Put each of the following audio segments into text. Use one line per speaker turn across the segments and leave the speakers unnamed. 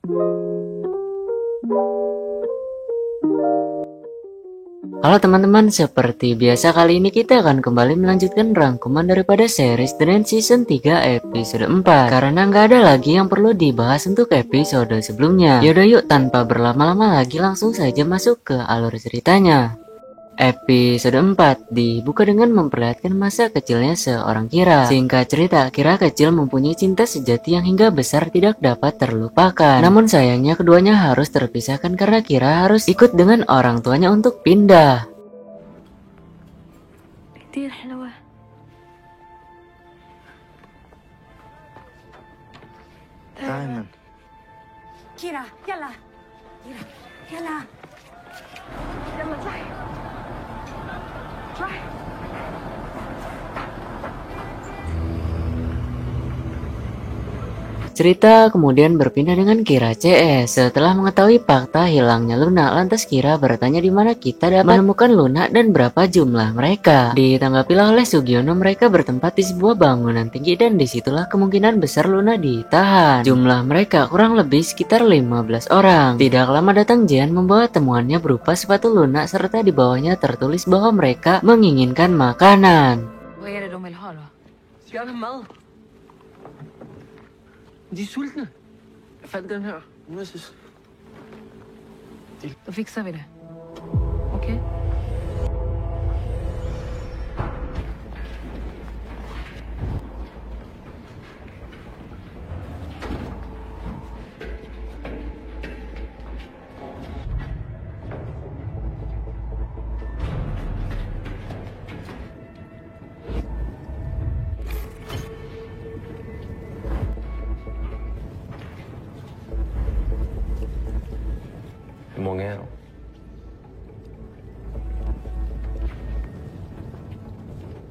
Halo teman-teman, seperti biasa kali ini kita akan kembali melanjutkan rangkuman daripada series The Rain Season 3 episode 4. Karena nggak ada lagi yang perlu dibahas untuk episode sebelumnya. Yaudah yuk, tanpa berlama-lama lagi langsung saja masuk ke alur ceritanya. Episode 4 dibuka dengan memperlihatkan masa kecilnya seorang Kira. Singkat cerita, Kira kecil mempunyai cinta sejati yang hingga besar tidak dapat terlupakan. Namun sayangnya keduanya harus terpisahkan karena Kira harus ikut dengan orang tuanya untuk pindah.
Kira, يلا Kira, يلا يلا صح صح.
Cerita kemudian berpindah dengan Kira CS. Setelah mengetahui fakta hilangnya Luna, lantas Kira bertanya di mana kita dapat menemukan Luna dan berapa jumlah mereka. Ditanggapilah oleh Sugiono, mereka bertempat di sebuah bangunan tinggi dan disitulah kemungkinan besar Luna ditahan. Jumlah mereka kurang lebih sekitar 15 orang. Tidak lama datang Jian membawa temuannya berupa sepatu Luna serta di bawahnya tertulis bahwa mereka menginginkan makanan.
De er sultne. Jeg fandt den her.
Då fixar vi det. Okej?
Hur många är de?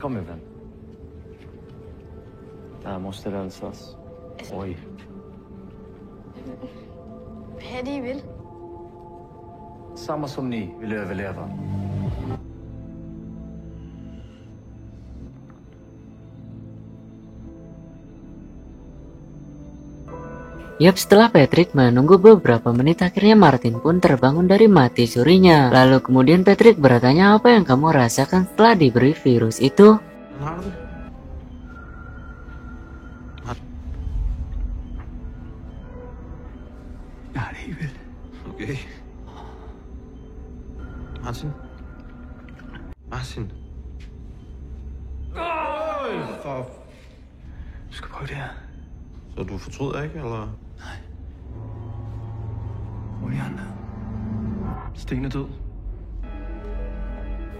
Kom min vän. Det här måste rensas. Oj.
Vad är det ni vill?
Samma som ni vill överleva.
Yap, setelah Patrick menunggu beberapa menit, akhirnya Martin pun terbangun dari mati surinya. Lalu kemudian Patrick bertanya, apa yang kamu rasakan setelah diberi virus itu?
Okay. Martin.
Du skal prøve det her.
Så du fortryder ikke, eller?
Nej. Hvor er de andre? Sten er død.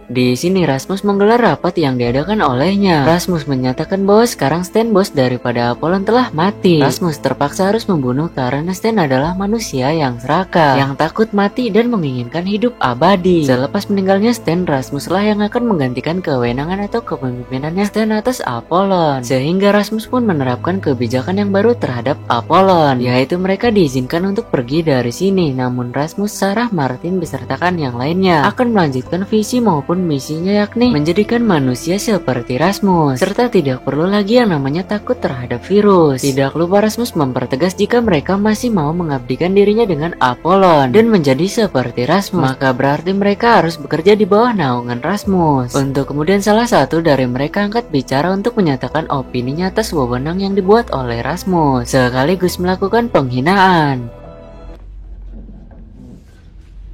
Di sini Rasmus menggelar rapat yang diadakan olehnya. Rasmus menyatakan bahwa sekarang Stan, bos daripada Apollon, telah mati. Rasmus terpaksa harus membunuh karena Stan adalah manusia yang serakah, yang takut mati dan menginginkan hidup abadi. Selepas meninggalnya Stan, Rasmuslah yang akan menggantikan kewenangan atau kepemimpinannya Stan atas Apollon. Sehingga Rasmus pun menerapkan kebijakan yang baru terhadap Apollon, yaitu mereka diizinkan untuk pergi dari sini. Namun Rasmus, Sarah, Martin besertakan yang lainnya akan melanjutkan visi maupun misinya, yakni menjadikan manusia seperti Rasmus, serta tidak perlu lagi yang namanya takut terhadap virus. Tidak lupa Rasmus mempertegas jika mereka masih mau mengabdikan dirinya dengan Apollon dan menjadi seperti Rasmus, maka berarti mereka harus bekerja di bawah naungan Rasmus. Untuk kemudian salah satu dari mereka angkat bicara untuk menyatakan opininya atas wewenang yang dibuat oleh Rasmus, sekaligus melakukan penghinaan.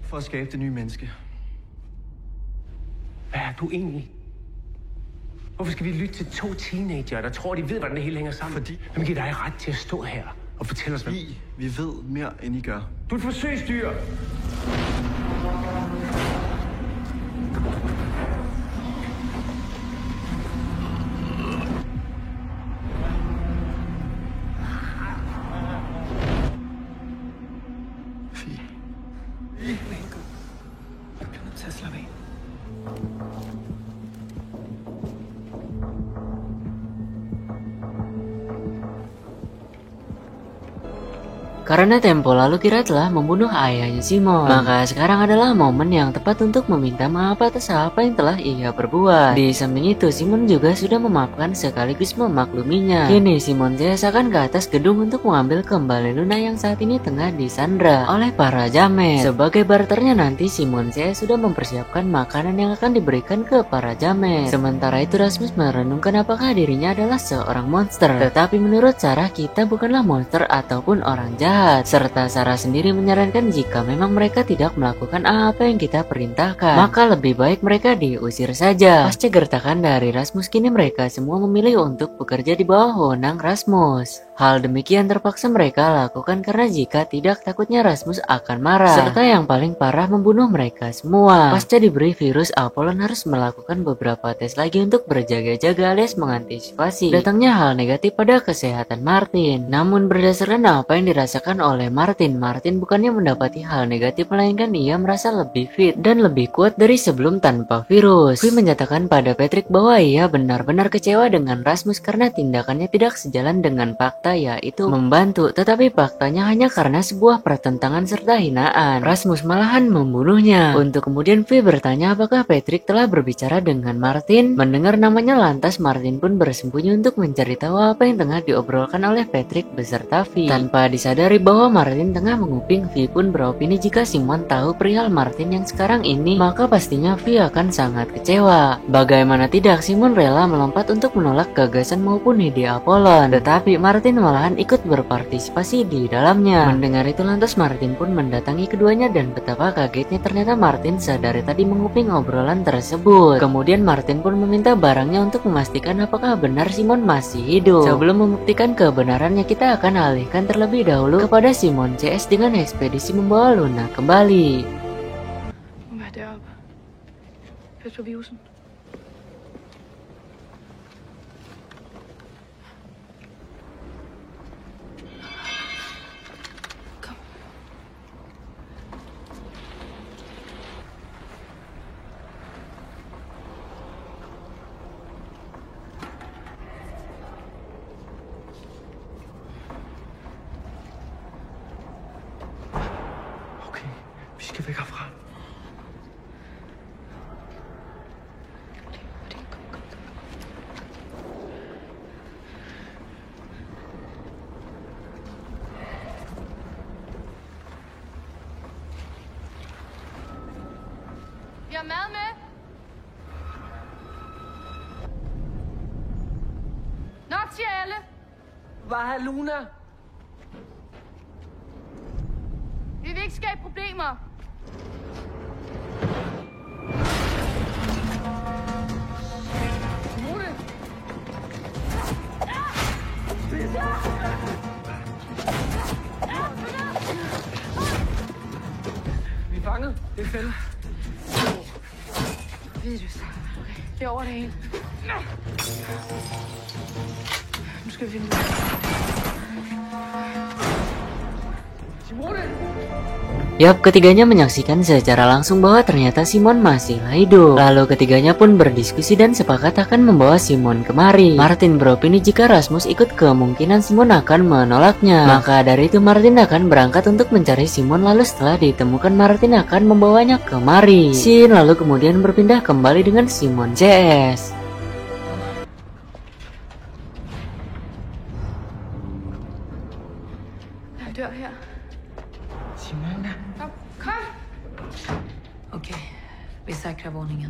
For at skabe det nye menneske. Hvad er du egentlig? Hvorfor skal vi lytte til to teenager, der tror, de ved, hvordan det hele hænger sammen?
Fordi...
Hvem giver dig ret til at stå her og fortælle os, hvad...
Vi ved mere, end I gør.
Du er et forsøgsdyr!
karena tempo lalu Kira telah membunuh ayahnya Simon. Maka sekarang adalah momen yang tepat untuk meminta maaf atas apa yang telah ia perbuat. Di samping itu Simon juga sudah memaafkan sekaligus memakluminya. Kini Simon CS akan ke atas gedung untuk mengambil kembali Luna yang saat ini tengah disandra oleh para jamet. Sebagai barternya nanti Simon CS sudah mempersiapkan makanan yang akan diberikan ke para jamet. Sementara itu Rasmus merenungkan apakah dirinya adalah seorang monster. Tetapi menurut Sarah kita bukanlah monster ataupun orang jahat. Serta Sarah sendiri menyarankan jika memang mereka tidak melakukan apa yang kita perintahkan, maka lebih baik mereka diusir saja. Pasca gertakan dari Rasmus kini mereka semua memilih untuk bekerja di bawah wewenang Rasmus. Hal demikian terpaksa mereka lakukan karena jika tidak takutnya Rasmus akan marah, serta yang paling parah membunuh mereka semua. Pasca diberi virus, Apollon harus melakukan beberapa tes lagi untuk berjaga-jaga alias mengantisipasi datangnya hal negatif pada kesehatan Martin. Namun berdasarkan apa yang dirasakan oleh Martin bukannya mendapati hal negatif melainkan ia merasa lebih fit dan lebih kuat dari sebelum tanpa virus. Qui menyatakan pada Patrick bahwa ia benar-benar kecewa dengan Rasmus karena tindakannya tidak sejalan dengan fakta yaitu membantu, tetapi faktanya hanya karena sebuah pertentangan serta hinaan. Rasmus malahan membunuhnya. Untuk kemudian Vi bertanya apakah Patrick telah berbicara dengan Martin. Mendengar namanya lantas Martin pun bersembunyi untuk mencari tahu apa yang tengah diobrolkan oleh Patrick beserta Vi. Tanpa disadari bahwa Martin tengah menguping, Vi pun beropini jika Simon tahu perihal Martin yang sekarang ini, maka pastinya Vi akan sangat kecewa. Bagaimana tidak, Simon rela melompat untuk menolak gagasan maupun ide Apollon, tetapi Martin malahan ikut berpartisipasi di dalamnya. Mendengar itu lantas Martin pun mendatangi keduanya dan betapa kagetnya ternyata Martin sadari tadi menguping obrolan tersebut. Kemudian Martin pun meminta barangnya untuk memastikan apakah benar Simon masih hidup. Sebelum membuktikan kebenarannya kita akan alihkan terlebih dahulu kepada Simon CS dengan ekspedisi membawa Luna kembali.
Hvad er deroppe? Pas på virusen.
Okay, vi skal væk herfra.
Vi har mad med. Nok til alle.
Hvad er Luna?
Vi vil ikke skabe problemer.
Simone! Vi er fanget. Det er fælde.
Virus. Det er over det hele. Nu skal vi finde ud af det.
Simone!
Yap, ketiganya menyaksikan secara langsung bahwa ternyata Simon masihlah hidup. Lalu ketiganya pun berdiskusi dan sepakat akan membawa Simon kemari. Martin beropini jika Rasmus ikut kemungkinan Simon akan menolaknya. Maka dari itu Martin akan berangkat untuk mencari Simon, lalu setelah ditemukan Martin akan membawanya kemari. Scene lalu kemudian berpindah kembali dengan Simon CS.
Han dør her.
Simone!
Kom, kom! Okay, vi säkrar våningen.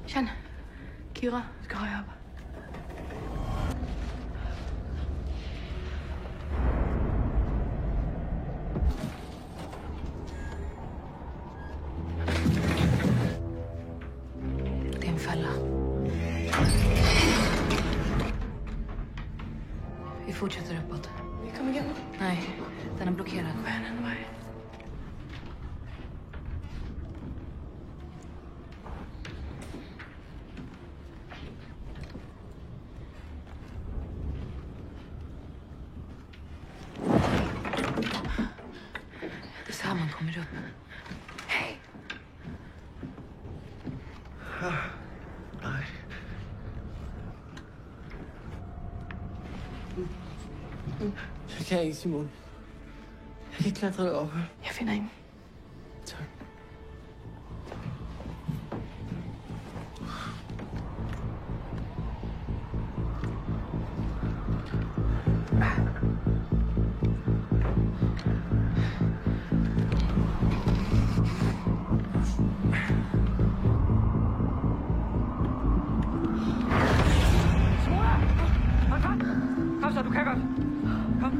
Shan, Kira, skal højere op. Det er en fælde. Vi fortsätter uppåt. Vi kommer igenom? Nej, den är blockerad. Vad är den väg? Det är så här man kommer upp. Hej!
Nej.
Jeg kan ikke, Simon. Jeg kan ikke klatre op.
Jeg finder en.
Tak. Kom så, du kan godt. Kom.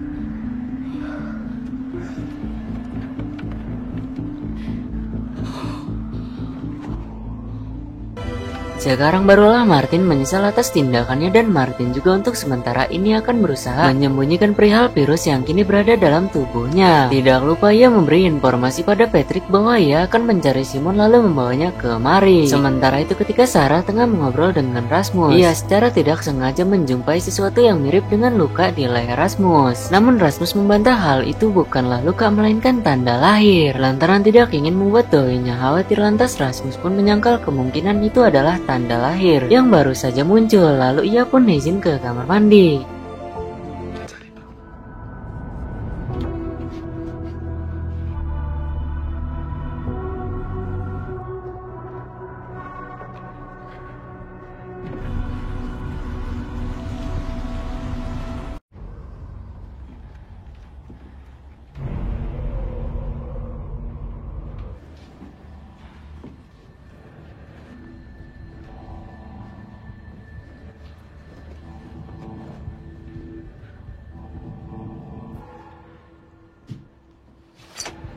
Sekarang barulah Martin menyesal atas tindakannya dan Martin juga untuk sementara ini akan berusaha menyembunyikan perihal virus yang kini berada dalam tubuhnya. Tidak lupa ia memberi informasi pada Patrick bahwa ia akan mencari Simon lalu membawanya kemari. Sementara itu ketika Sarah tengah mengobrol dengan Rasmus, ia secara tidak sengaja menjumpai sesuatu yang mirip dengan luka di leher Rasmus. Namun Rasmus membantah hal itu bukanlah luka melainkan tanda lahir. Lantaran tidak ingin membuat doi-nya khawatir, lantas Rasmus pun menyangkal kemungkinan itu adalah tanda lahir yang baru saja muncul. Lalu ia pun izin ke kamar mandi.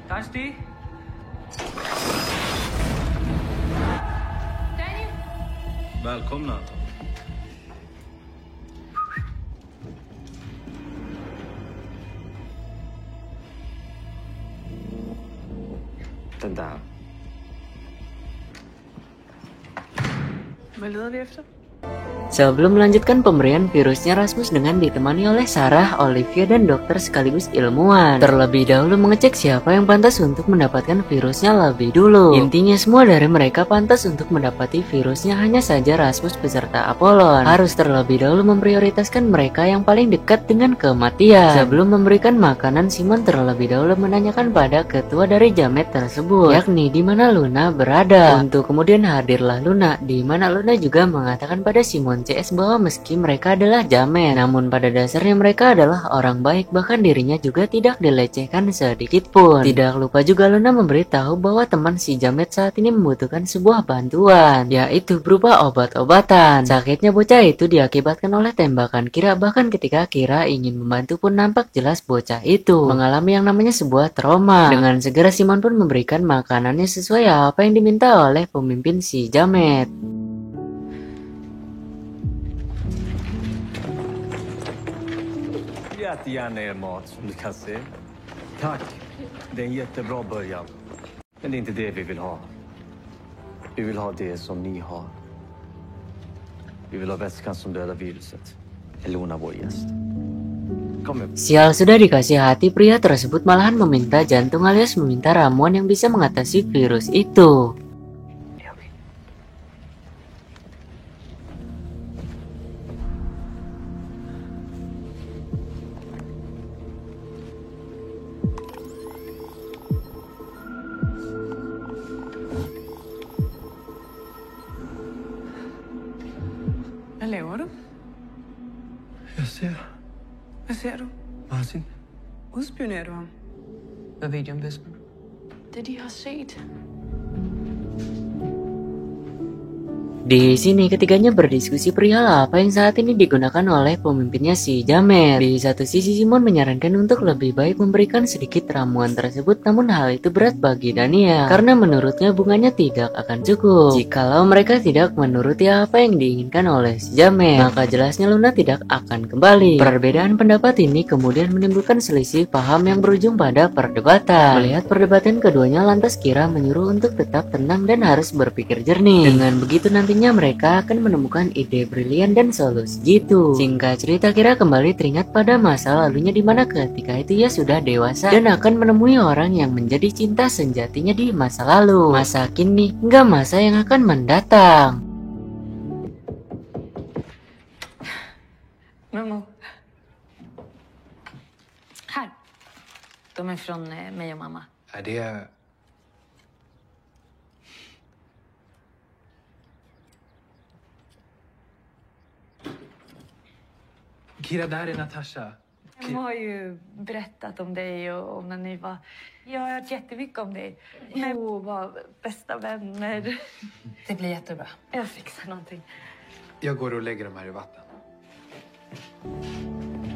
Der er en stige.
Daniel!
Välkomna.
Den der.
Hvad leder vi efter?
Sebelum melanjutkan pemberian virusnya, Rasmus dengan ditemani oleh Sarah, Olivia, dan dokter sekaligus ilmuwan terlebih dahulu mengecek siapa yang pantas untuk mendapatkan virusnya lebih dulu. Intinya semua dari mereka pantas untuk mendapati virusnya, hanya saja Rasmus beserta Apollon harus terlebih dahulu memprioritaskan mereka yang paling dekat dengan kematian. Sebelum memberikan makanan, Simon terlebih dahulu menanyakan pada ketua dari Jamet tersebut, yakni di mana Luna berada. Untuk kemudian hadirlah Luna, di mana Luna juga mengatakan pada Simon CS bahwa meski mereka adalah Jamet, namun pada dasarnya mereka adalah orang baik, bahkan dirinya juga tidak dilecehkan sedikit pun. Tidak lupa juga Luna memberitahu bahwa teman si Jamet saat ini membutuhkan sebuah bantuan, yaitu berupa obat-obatan. Sakitnya bocah itu diakibatkan oleh tembakan Kira, bahkan ketika Kira ingin membantu pun nampak jelas bocah itu mengalami yang namanya sebuah trauma. Dengan segera Simon pun memberikan makanannya sesuai apa yang diminta oleh pemimpin si Jamet.
Jättegärna er mat som du kan se. Tack, det är en jättebra början. Men det är inte det vi vill ha. Vi vill ha det som ni har. Vi vill ha vätskan som dödar viruset. Elona, vår gäst. Kom med.
Sial, sudah dikasih hati, pria tersebut malahan meminta jantung alias meminta ramuan yang bisa mengatasi virus itu.
Hvad laver du?
Jeg ser
Hvad ser du?
Martin.
Udspionerer du ham?
Hvad ved de om Vespen?
Det de har set.
Di sini ketiganya berdiskusi perihal apa yang saat ini digunakan oleh pemimpinnya si Jamet. Di satu sisi Simon menyarankan untuk lebih baik memberikan sedikit ramuan tersebut, namun hal itu berat bagi Daniel karena menurutnya bunganya tidak akan cukup. Jikalau mereka tidak menuruti apa yang diinginkan oleh si Jamet, maka jelasnya Luna tidak akan kembali. Perbedaan pendapat ini kemudian menimbulkan selisih paham yang berujung pada perdebatan. Melihat perdebatan keduanya, lantas Kira menyuruh untuk tetap tenang dan harus berpikir jernih. Dengan begitu nantinya akhirnya mereka akan menemukan ide brilian dan solusi gitu. Singkat cerita, Kira kembali teringat pada masa lalunya di mana ketika itu ia sudah dewasa dan akan menemui orang yang menjadi cinta sejatinya di masa lalu, masa kini, hingga masa yang akan mendatang.
Momo. Här. De är från mig och mamma.
Är det... Kira, där är Natasha.
De har ju berättat om dig och om när ni var... Jag har hört jättemycket om dig. Men var bästa vänner. Det blir jättebra. Jag fixar någonting.
Jag går och lägger dem här i vatten.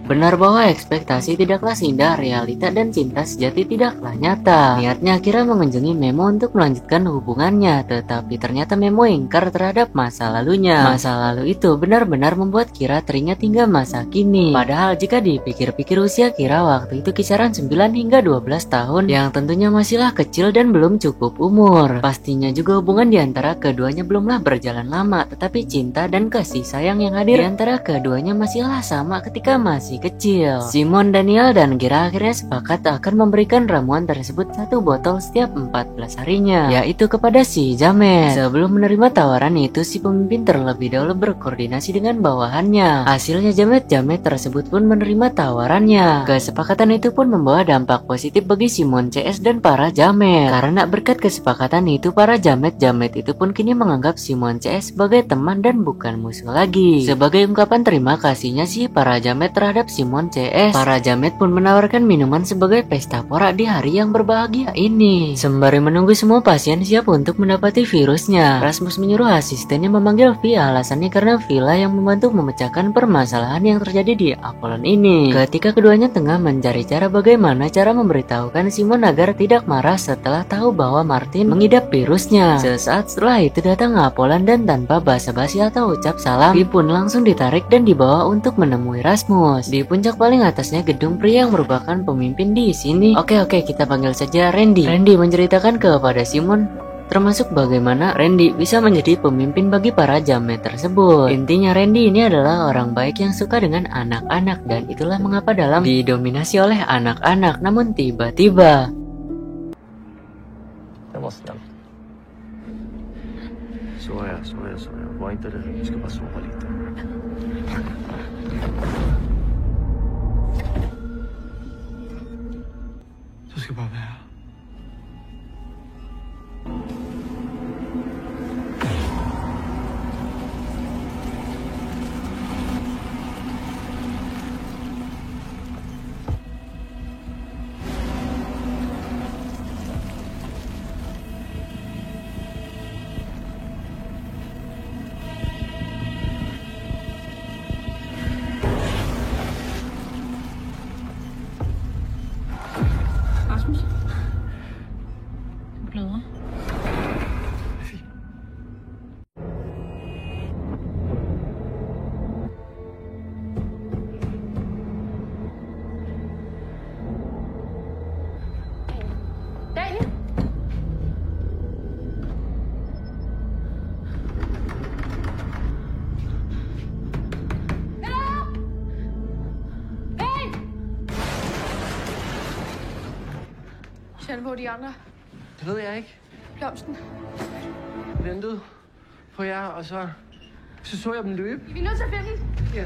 Benar bahwa ekspektasi tidaklah seindah realita dan cinta sejati tidaklah nyata. Niatnya Kira mengunjungi Memo untuk melanjutkan hubungannya, tetapi ternyata Memo ingkar terhadap masa lalunya. Masa lalu itu benar-benar membuat Kira teringat hingga masa kini. Padahal jika dipikir-pikir usia Kira waktu itu kisaran 9 hingga 12 tahun, yang tentunya masihlah kecil dan belum cukup umur. Pastinya juga hubungan di antara keduanya belumlah berjalan lama, tetapi cinta dan kasih sayang yang hadir di antara keduanya masihlah sama ketika masih kecil. Simon, Daniel, dan Kira akhirnya sepakat akan memberikan ramuan tersebut 1 botol setiap 14 harinya, yaitu kepada si Jamet. Sebelum menerima tawaran itu, si pemimpin terlebih dahulu berkoordinasi dengan bawahannya. Hasilnya Jamet tersebut pun menerima tawarannya. Kesepakatan itu pun membawa dampak positif bagi Simon CS dan para Jamet. Karena berkat kesepakatan itu, para Jamet itu pun kini menganggap Simon CS sebagai teman dan bukan musuh lagi. Sebagai ungkapan terima kasihnya si para Jamet terhadap Simon CS, para Jamet pun menawarkan minuman sebagai pesta porak di hari yang berbahagia ini. Sembari menunggu semua pasien siap untuk mendapati virusnya, Rasmus menyuruh asistennya memanggil Vi. Alasannya karena Villa yang membantu memecahkan permasalahan yang terjadi di Apollon ini. Ketika keduanya tengah mencari cara bagaimana cara memberitahukan Simon agar tidak marah setelah tahu bahwa Martin mengidap virusnya. Sesaat setelah itu datang Apollon dan tanpa basa-basi atau ucap salam, Vi pun langsung ditarik dan dibawa untuk menemui Rasmus. Di puncak paling atasnya gedung pria yang merupakan pemimpin di sini. Oke, kita panggil saja Randy. Randy menceritakan kepada Simon termasuk bagaimana Randy bisa menjadi pemimpin bagi para Jamet tersebut. Intinya Randy ini adalah orang baik yang suka dengan anak-anak, dan itulah mengapa dalam didominasi oleh anak-anak. Namun tiba-tiba
Så är jag. Var inte rädd. Du ska bara sova lite.
Du ska bara vara.
Rasmus? Du bløder. Daniel?
Känn, hvor de andre?
Det ved jeg ikke.
Blomsten.
Jeg ventede på jer, og så jeg dem løbe.
Vi er nødt til at finde den.
Ja.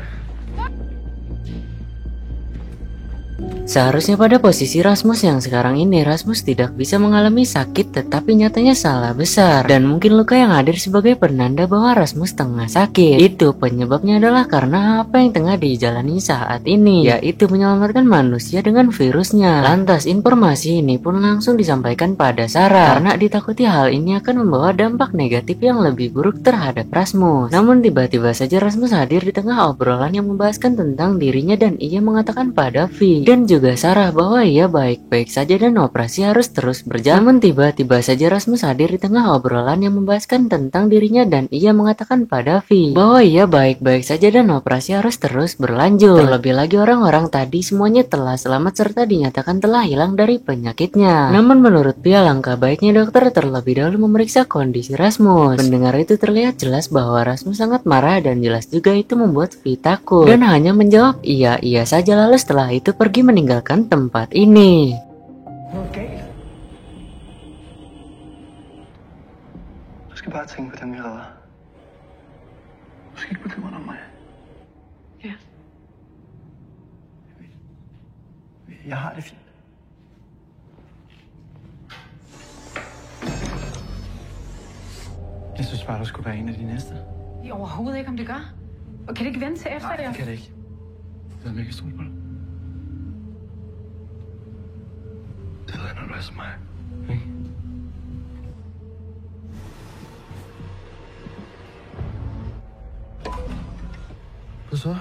seharusnya pada posisi Rasmus yang sekarang ini, Rasmus tidak bisa mengalami sakit, tetapi nyatanya salah besar. Dan mungkin luka yang hadir sebagai penanda bahwa Rasmus tengah sakit. Itu penyebabnya adalah karena apa yang tengah dijalani saat ini, yaitu menyelamatkan manusia dengan virusnya. Lantas informasi ini pun langsung disampaikan pada Sarah, karena ditakuti hal ini akan membawa dampak negatif yang lebih buruk terhadap Rasmus. Namun tiba-tiba saja Rasmus hadir di tengah obrolan yang membahaskan tentang dirinya, dan ia mengatakan pada Vi dan juga Sarah bahwa ia baik-baik saja dan operasi harus terus berjalan. Namun tiba-tiba saja Rasmus hadir di tengah obrolan yang membahaskan tentang dirinya dan ia mengatakan pada Vi bahwa ia baik-baik saja dan operasi harus terus berlanjut. Terlebih lagi orang-orang tadi semuanya telah selamat serta dinyatakan telah hilang dari penyakitnya. Namun menurut Vi alangkah baiknya dokter terlebih dahulu memeriksa kondisi Rasmus. Mendengar itu terlihat jelas bahwa Rasmus sangat marah dan jelas juga itu membuat Vi takut dan hanya menjawab iya saja lalu setelah itu pergi meninggalkan tempat ini.
Du skal bare tænke på dem, vi redder. Du skal ikke bekymre dig om mig.
Ja.
Jeg har det fint. Jeg synes bare, du skulle være en af de næste.
Overhovedet ikke, om det gør. Og kan det ikke vente til efter
Nej, det kan det ikke. Jeg ved ikke, stole på dig. Det ved jeg, når du er som mig. Ikke? Hvad så?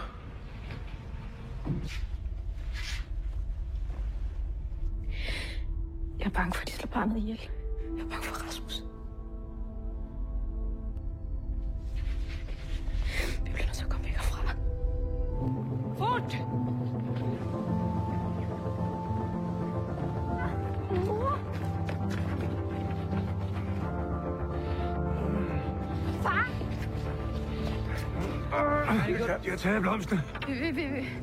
Jeg er bange for, at de slår barnet ihjel. Jeg er bange for Rasmus. Vi bliver nødt til at komme væk herfra. Fort! Far!
Jeg tager blomsten.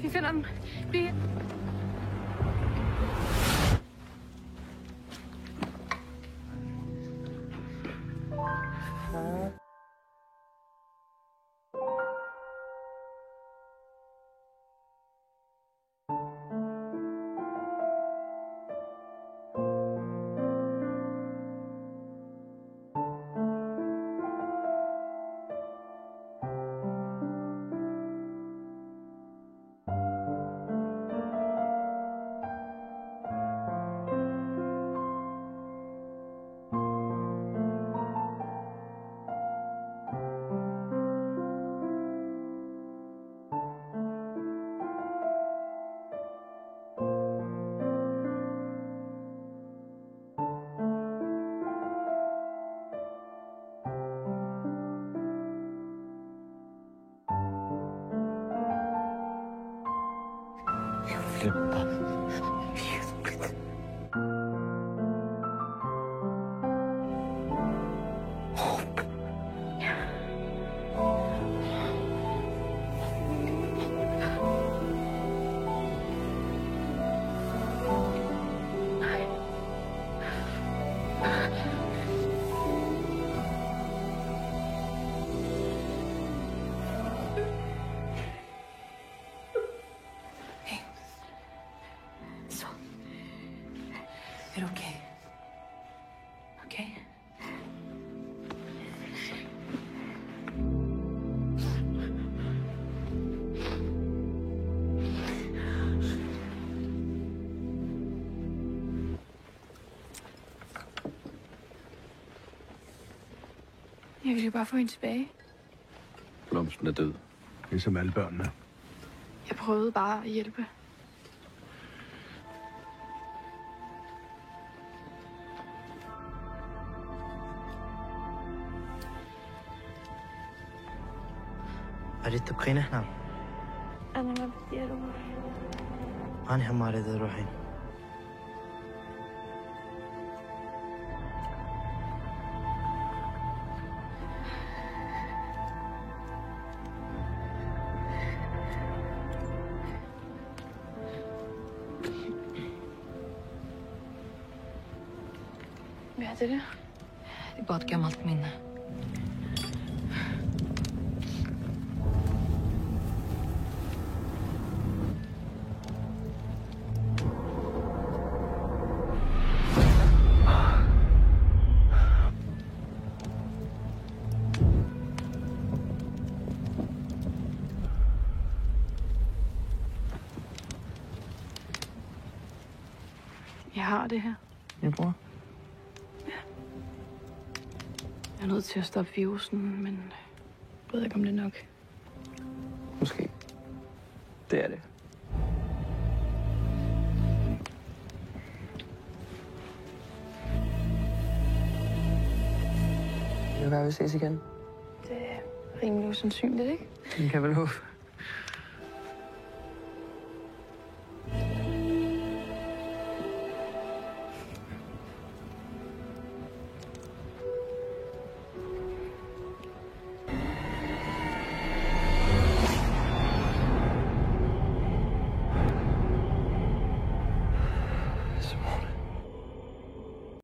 Vi finder den. Bliv. Er du okay? Okay? Jeg ville jo bare få hende tilbage.
Blomsten er død.
Ligesom alle børnene.
Jeg prøvede bare at hjælpe.
أريد تبقين هنا؟
أنا ما بدي أروح.
أنا هم أريد أروحين.
Vet du det? Det er bare et gammelt minne. Jeg har det her.
Min bror?
Jeg er nødt til at stoppe virusen, men jeg ved ikke, om det er nok.
Måske. Det er det.
være, vi ses igen?
Det er rimelig usandsynligt, ikke?
Det kan vel håbe.